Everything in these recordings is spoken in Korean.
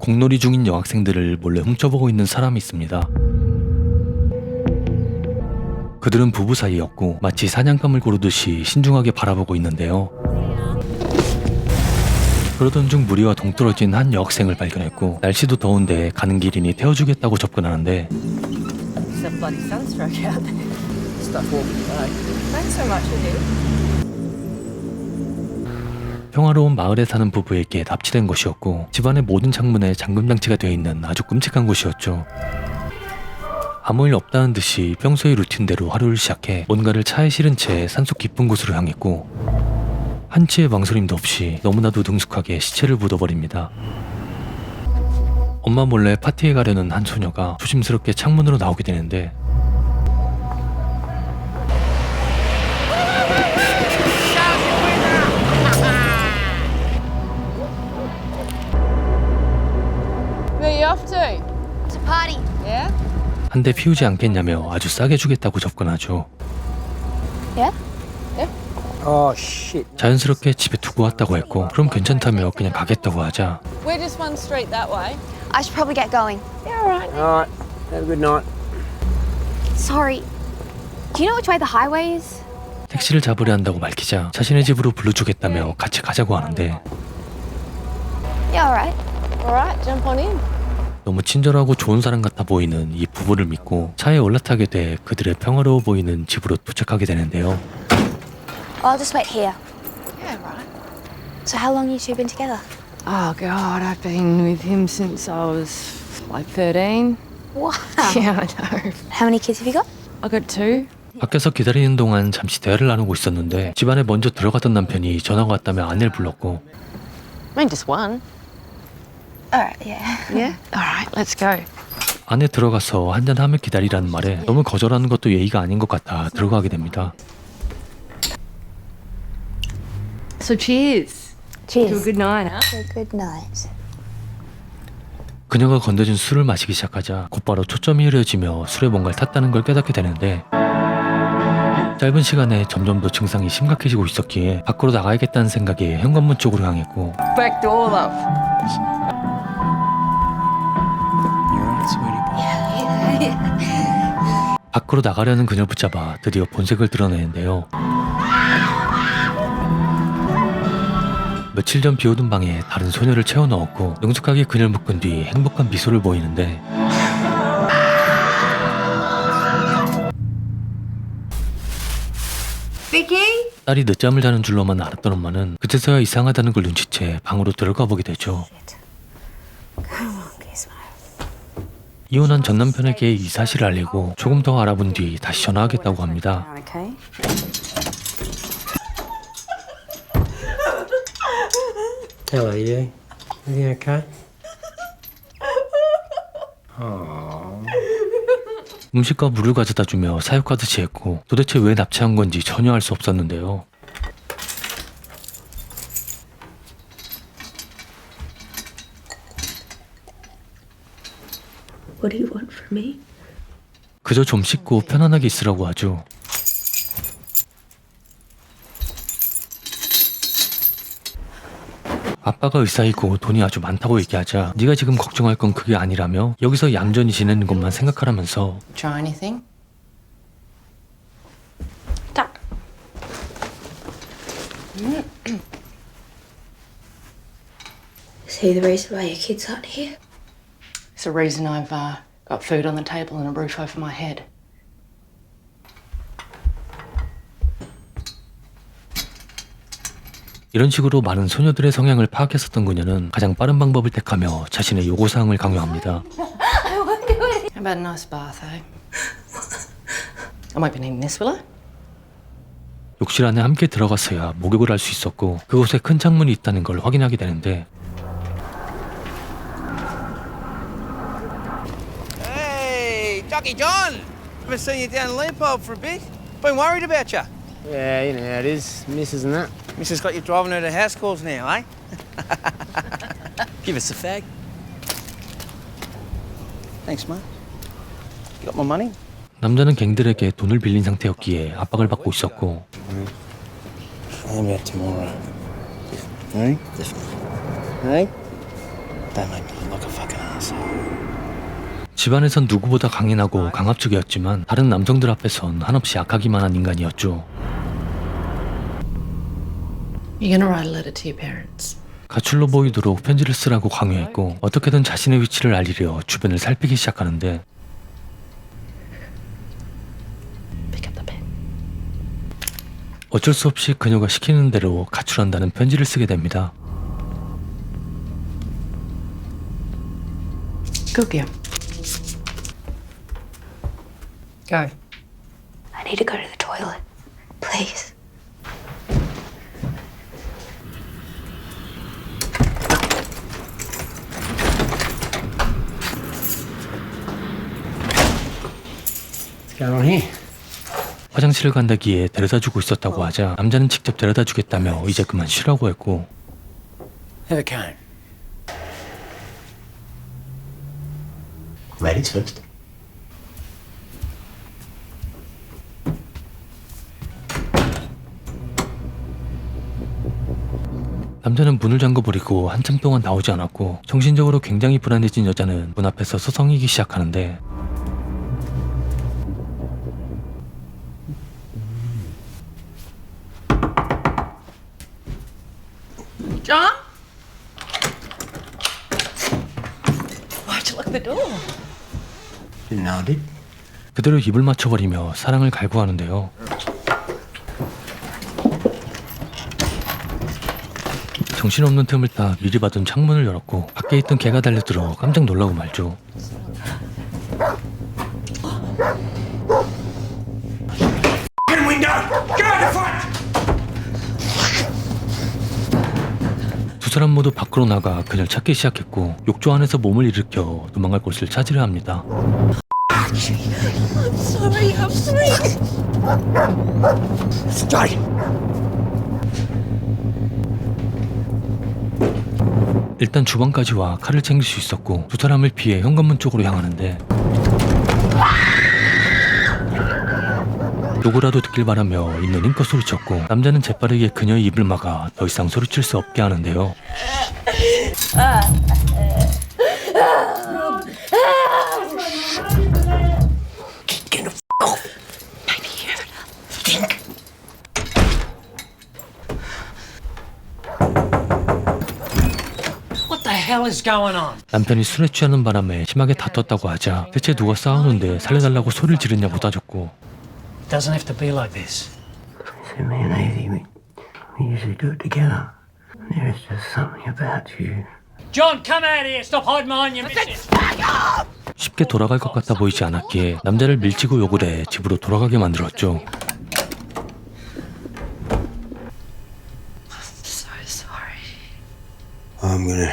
공놀이 중인 여학생들을 몰래 훔쳐보고 있는 사람이 있습니다. 그들은 부부 사이였고 마치 사냥감을 고르듯이 신중하게 바라보고 있는데요. 그러던 중 무리와 동떨어진 한 여학생을 발견했고 날씨도 더운데 가는 길이니 태워주겠다고 접근하는데 It's a bloody sunstroke out there. Stop walking away. Thanks so much, Adele. 평화로운 마을에 사는 부부에게 납치된 것이었고 집안의 모든 창문에 잠금장치가 되어 있는 아주 끔찍한 곳이었죠. 아무 일 없다는 듯이 평소의 루틴대로 하루를 시작해 뭔가를 차에 실은 채 산속 깊은 곳으로 향했고 한치의 망설임도 없이 너무나도 능숙하게 시체를 묻어버립니다. 엄마 몰래 파티에 가려는 한 소녀가 조심스럽게 창문으로 나오게 되는데 Where are you off to? It's a party. Yeah? 한 대 피우지 않겠냐며 아주 싸게 주겠다고 접근하죠. Yeah? Oh shit. 자연스럽게 집에 두고 왔다고 했고 그럼 괜찮다며 그냥 가겠다고 하자 We're just one street that way. I should probably get going. Yeah, all right. Alright. Have a good night. Sorry. Do you know which way the highway is? 택시를 잡으려 한다고 밝히자 자신의 집으로 불러주겠다며 같이 가자고 하는데 Yeah, alright. All right, jump on in. 너무 친절하고 좋은 사람 같아 보이는 이 부부를 믿고 차에 올라타게 돼 그들의 평화로워 보이는 집으로 도착하게 되는데요. I'll just wait here. Yeah, right. So how long you two been together? Oh, God, I've been with him since I was like 13. Wow. Yeah, I know. How many kids have you got? I got 2. 밖에서 기다리는 동안 잠시 대화를 나누고 있었는데 집안에 먼저 들어가던 남편이 전화가 왔다며 아내를 불렀고 I mean, just one. Alright, yeah. Yeah? All right, let's go. 안에 들어가서 한잔하며 기다리라는 말에 너무 거절하는 것도 예의가 아닌 것 같아 들어가게 됩니다. So cheers. To a Cheers. good night, huh? Have a good night. 그녀가 건네준 술을 마시기 시작하자 곧바로 초점이 흐려지며 술에 뭔가를 탔다는 걸 깨닫게 되는데 짧은 시간에 점점 더 증상이 심각해지고 있었기에 밖으로 나가야겠다는 생각에 현관문 쪽으로 향했고 Back door, love. You alright, sweetie? 밖으로 나가려는 그녀를 붙잡아 드디어 본색을 드러내는데요. 며칠 전 비오던 방에 다른 소녀를 채워 넣었고 능숙하게 그녀를 묶은 뒤 행복한 미소를 보이는데 Vicky? 딸이 늦잠을 자는 줄로만 알았던 엄마는 그제서야 이상하다는 걸 눈치채 방으로 들어가 보게 되죠. Come on, kiss my. 이혼한 전 남편에게 이 사실을 알리고 조금 더 알아본 뒤 다시 전화하겠다고 합니다. Okay. Hello, you. Everything okay? Oh. 음식과 물을 가져다 주며 사육하듯이 했고 도대체 왜 납치한 건지 전혀 알 수 없었는데요. What do you want from me? 그저 좀 씻고 편안하게 있으라고 하죠. 아빠가 의사이고 돈이 아주 많다고 얘기하자 네가 지금 걱정할 건 그게 아니라며 여기서 얌전히 지내는 것만 생각하라면서 Try anything? Duck. Is he the reason why your kids aren't here? It's the reason I've got food on the table and a roof over my head. 이런 식으로 많은 소녀들의 성향을 파악했었던 그녀는 가장 빠른 방법을 택하며 자신의 요구사항을 강요합니다. How about a nice bath, eh? I won't be needing this, will I? 욕실 안에 함께 들어갔어야 목욕을 할 수 있었고 그곳에 큰 창문이 있다는 걸 확인하게 되는데 Hey, Jockey John! Haven't seen you down in Leopold for a bit. Been worried about you. Yeah, you know how it is. Missus and that. Mrs. got you driving her to house calls now, eh? Give us a fag. Thanks, mate. You got my money? 남자는 갱들에게 돈을 빌린 상태였기에 압박을 받고 있었고 How about tomorrow? Hey? Hey? They make me look a fucking asshole. 집안에선 누구보다 강인하고 강압적이었지만 다른 남성들 앞에선 한없이 약하기만 한 인간이었죠. You're gonna write a letter to your parents. 가출로 보이도록 편지를 쓰라고 강요했고 어떻게든 자신의 위치를 알리려 주변을 살피기 시작하는데 Pick up the pen. 어쩔 수 없이 그녀가 시키는 대로 가출한다는 편지를 쓰게 됩니다. Go get 'em. Go. I need to go to the toilet. Please. What's going on here? 화장실을 간다기에 데려다주고 있었다고 하자 남자는 직접 데려다주겠다며 이제 그만 쉬라고 했고 Have a cone. Ladies first. 남자는 문을 잠궈버리고 한참 동안 나오지 않았고 정신적으로 굉장히 불안해진 여자는 문 앞에서 서성이기 시작하는데 John? Why'd you lock the door? Didn't know I did. 그대로 입을 맞춰버리며 사랑을 갈구하는데요. 정신없는 틈을 타 미리 받은 창문을 열었고 밖에 있던 개가 달려들어 깜짝 놀라고 말죠. 두 사람 모두 밖으로 나가 그녀를 찾기 시작했고 욕조 안에서 몸을 일으켜 도망갈 곳을 찾으려 합니다. I'm sorry. Straight. 일단 주방까지 와 칼을 챙길 수 있었고 두 사람을 피해 현관문 쪽으로 향하는데 누구라도 듣길 바라며 있는 힘껏 소리쳤고 남자는 재빠르게 그녀의 입을 막아 더 이상 소리칠 수 없게 하는데요. What the hell is going on? 남편이 술에 취하는 바람에 심하게 다퉜다고 하자 대체 누가 싸우는데 살려달라고 소리를 지르냐고 따졌고 It doesn't have to be like this. So me and Azy, we usually do it together. There is just something about you. John, come out here. Stop hiding behind your missus. 쉽게 돌아갈 것 같아 보이지 않았기에 남자를 밀치고 욕을 해 집으로 돌아가게 만들었죠. So sorry. I'm gonna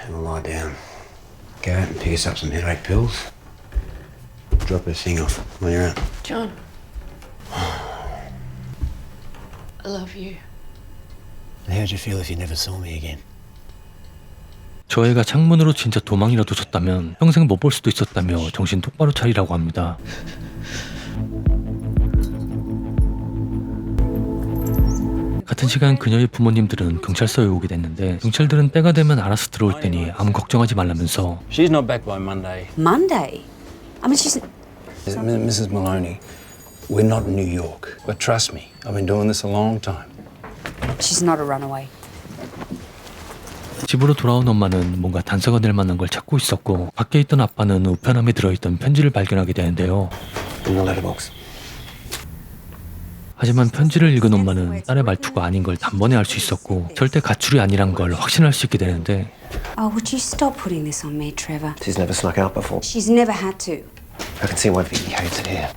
lie down. Go out and pick us up some headache pills. Drop her thing off when you're out. John. I love you. How'd you feel if you never saw me again? 저 애가 창문으로 진짜 도망이라도 쳤다면 평생 못 볼 수도 있었다며 정신 똑바로 차리라고 합니다. 같은 시간 그녀의 부모님들은 경찰서에 오게 됐는데 경찰들은 때가 되면 알아서 들어올 테니 아무 걱정하지 말라면서 She's not back by Monday. Monday? I mean, she's. Mrs. Maloney, we're not in New York. But trust me, I've been doing this a long time. She's not a runaway. 집으로 돌아온 엄마는 뭔가 단서가 될 만한 걸 찾고 있었고 밖에 있던 아빠는 우편함에 들어있던 편지를 발견하게 되는데요. In the letterbox. 하지만 편지를 읽은 엄마는 딸의 말투가 아닌 걸 단번에 알 수 있었고 절대 가출이 아니란 걸 확신할 수 있게 되는데 Oh, would you stop putting this on me, Trevor? She's never snuck out before. She's never had to. I can see why Vicky hates it here.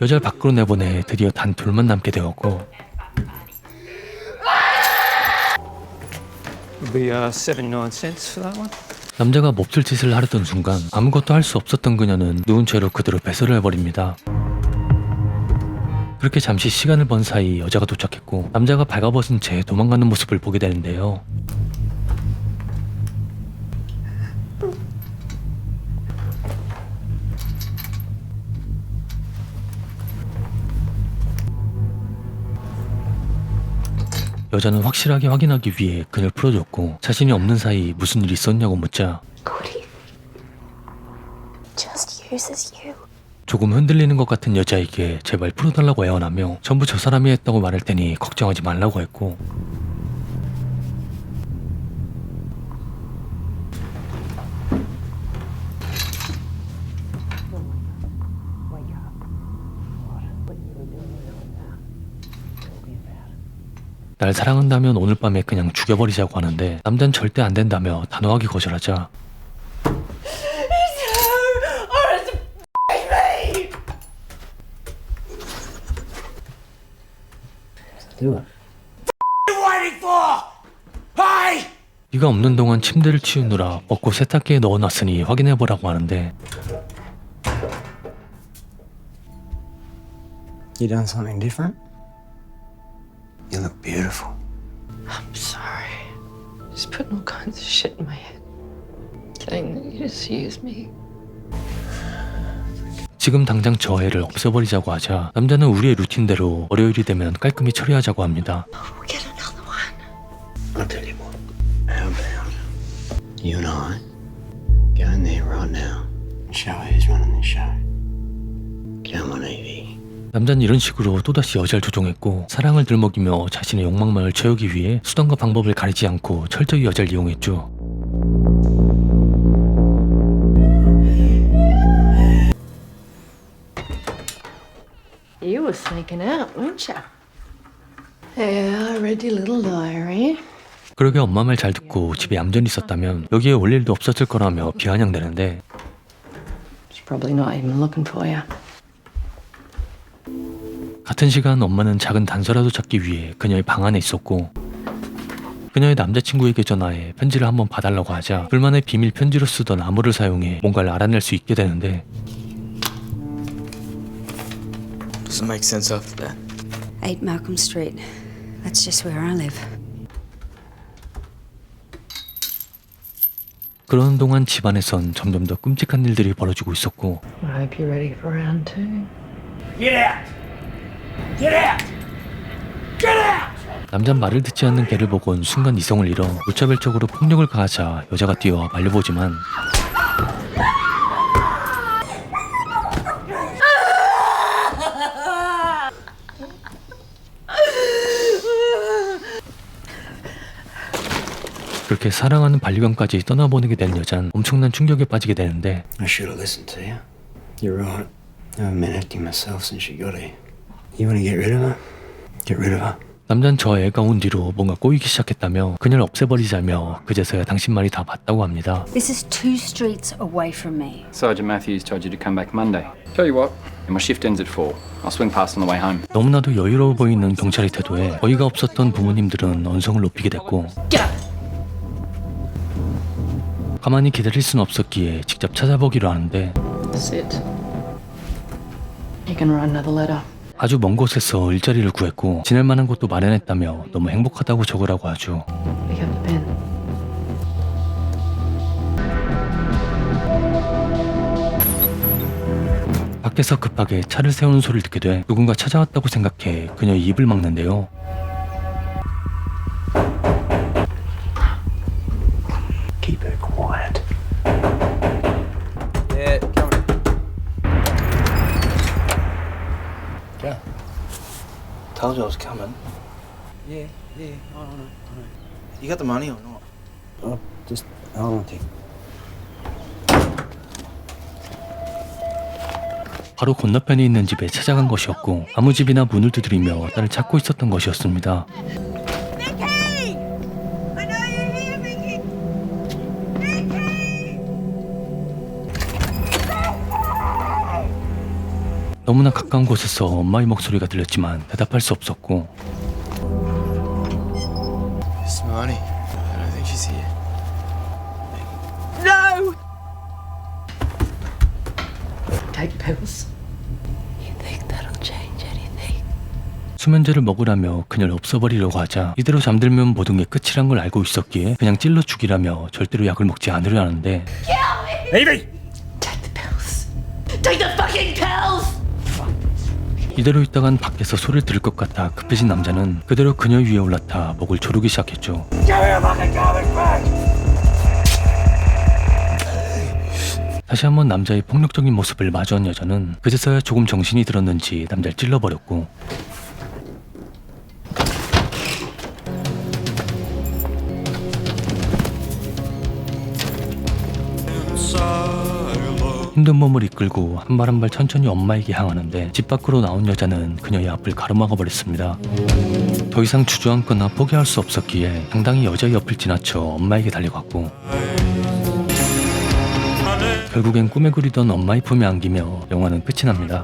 여자를 밖으로 내보내 드디어 단 둘만 남게 되었고 It'll be 79 cents for that one. 남자가 몹쓸 짓을 하려던 순간 아무것도 할 수 없었던 그녀는 누운 채로 그대로 배설을 해버립니다. 그렇게 잠시 시간을 번 사이 여자가 도착했고 남자가 발가벗은 채 도망가는 모습을 보게 되는데요. 여자는 확실하게 확인하기 위해 그녀를 풀어줬고 자신이 없는 사이 무슨 일이 있었냐고 묻자 Cody. Just uses you. 조금 흔들리는 것 같은 여자에게 제발 풀어달라고 애원하며 전부 저 사람이 했다고 말할 테니 걱정하지 말라고 했고 날 사랑한다면 오늘 밤에 그냥 죽여버리자고 하는데 남자는 절대 안 된다며 단호하게 거절하자 Do it. 네가 없는 동안 침대를 치우느라 먹고 세탁기에 넣어놨으니 확인해보라고 하는데 You done something different? You look beautiful. I'm sorry. Just putting all kinds of shit in my head. Saying that you just use me. 지금 당장 저 애를 없애버리자고 하자 남자는 우리의 루틴대로 월요일이 되면 깔끔히 처리하자고 합니다. We'll get another one. I'll tell you what. How about you and I go in there right now and show her who's running this show? Come on, Evie. 남자는 이런 식으로 또다시 여자를 조종했고 사랑을 들먹이며 자신의 욕망만을 채우기 위해 수단과 방법을 가리지 않고 철저히 여자를 이용했죠. You were sneaking out, weren't you? Yeah, I read your little diary. 그러게 엄마 말 잘 듣고 집에 얌전히 있었다면 여기에 올 일도 없었을 거라며 비아냥대는데 She's probably not even looking for you. 같은 시간 엄마는 작은 단서라도 찾기 위해 그녀의 방 안에 있었고 그녀의 남자친구에게 전화해 편지를 한번 봐달라고 하자 둘만의 비밀 편지로 쓰던 암호를 사용해 뭔가를 알아낼 수 있게 되는데 Doesn't make sense after that. 8 Malcolm Street. That's just where I live. 그러는 동안 집안에선 점점 더 끔찍한 일들이 벌어지고 있었고 I hope you're ready for round 2. 남잔 말을 듣지 않는 개를 보곤 순간 이성을 잃어 무차별적으로 폭력을 가하자 여자가 뛰어와 말려보지만 그렇게 사랑하는 반려견까지 떠나보내게 된 여잔 엄청난 충격에 빠지게 되는데 I should have listened to you. You're right. I haven't been acting myself since she got here. You want to get rid of her? Get rid of her. 남잔 저 애가 온 뒤로 뭔가 꼬이기 시작했다며 그녀를 없애버리자며 그제서야 당신 말이 다 맞다고 합니다. This is 2 streets away from me. Sergeant Matthews told you to come back Monday. Tell you what, my shift ends at 4. I'll swing past on the way home. 너무나도 여유로워 보이는 경찰의 태도에 어이가 없었던 부모님들은 언성을 높이게 됐고 가만히 기다릴 순 없었기에 직접 찾아보기로 하는데 Sit. You can write another letter. 아주 먼 곳에서 일자리를 구했고 지낼 만한 곳도 마련했다며 너무 행복하다고 적으라고 하죠. Pick up the pen. 밖에서 급하게 차를 세우는 소리를 듣게 돼 누군가 찾아왔다고 생각해 그녀의 입을 막는데요. Keep her quiet. Yeah, come on. Go. Told you I was coming. Yeah, I know. You got the money or not? Oh, just hold on a tick. 바로 건너편에 있는 집에 찾아간 것이었고 아무 집이나 문을 두드리며 딸을 찾고 있었던 것이었습니다. 너무나 가까운 곳에서 엄마의 목소리가 들렸지만 대답할 수 없었고 It's money. I don't think she's here. Take pills. You think that'll change anything? 수면제를 먹으라며 그녀를 없애버리려고 하자 이대로 잠들면 모든 게 끝이란 걸 알고 있었기에 그냥 찔러 죽이라며 절대로 약을 먹지 않으려 하는데 Evie! Take the pills. Take the fucking pills! 이대로 있다간 밖에서 소리를 들을 것 같아 급해진 남자는 그대로 그녀 위에 올라타 목을 조르기 시작했죠. 다시 한번 남자의 폭력적인 모습을 마주한 여자는 그제서야 조금 정신이 들었는지 남자를 찔러버렸고, 힘든 몸을 이끌고 한 발 한 발 천천히 엄마에게 향하는데 집 밖으로 나온 여자는 그녀의 앞을 가로막아 버렸습니다. 더 이상 주저앉거나 포기할 수 없었기에 당당히 여자의 옆을 지나쳐 엄마에게 달려갔고, 결국엔 꿈에 그리던 엄마의 품에 안기며 영화는 끝이 납니다.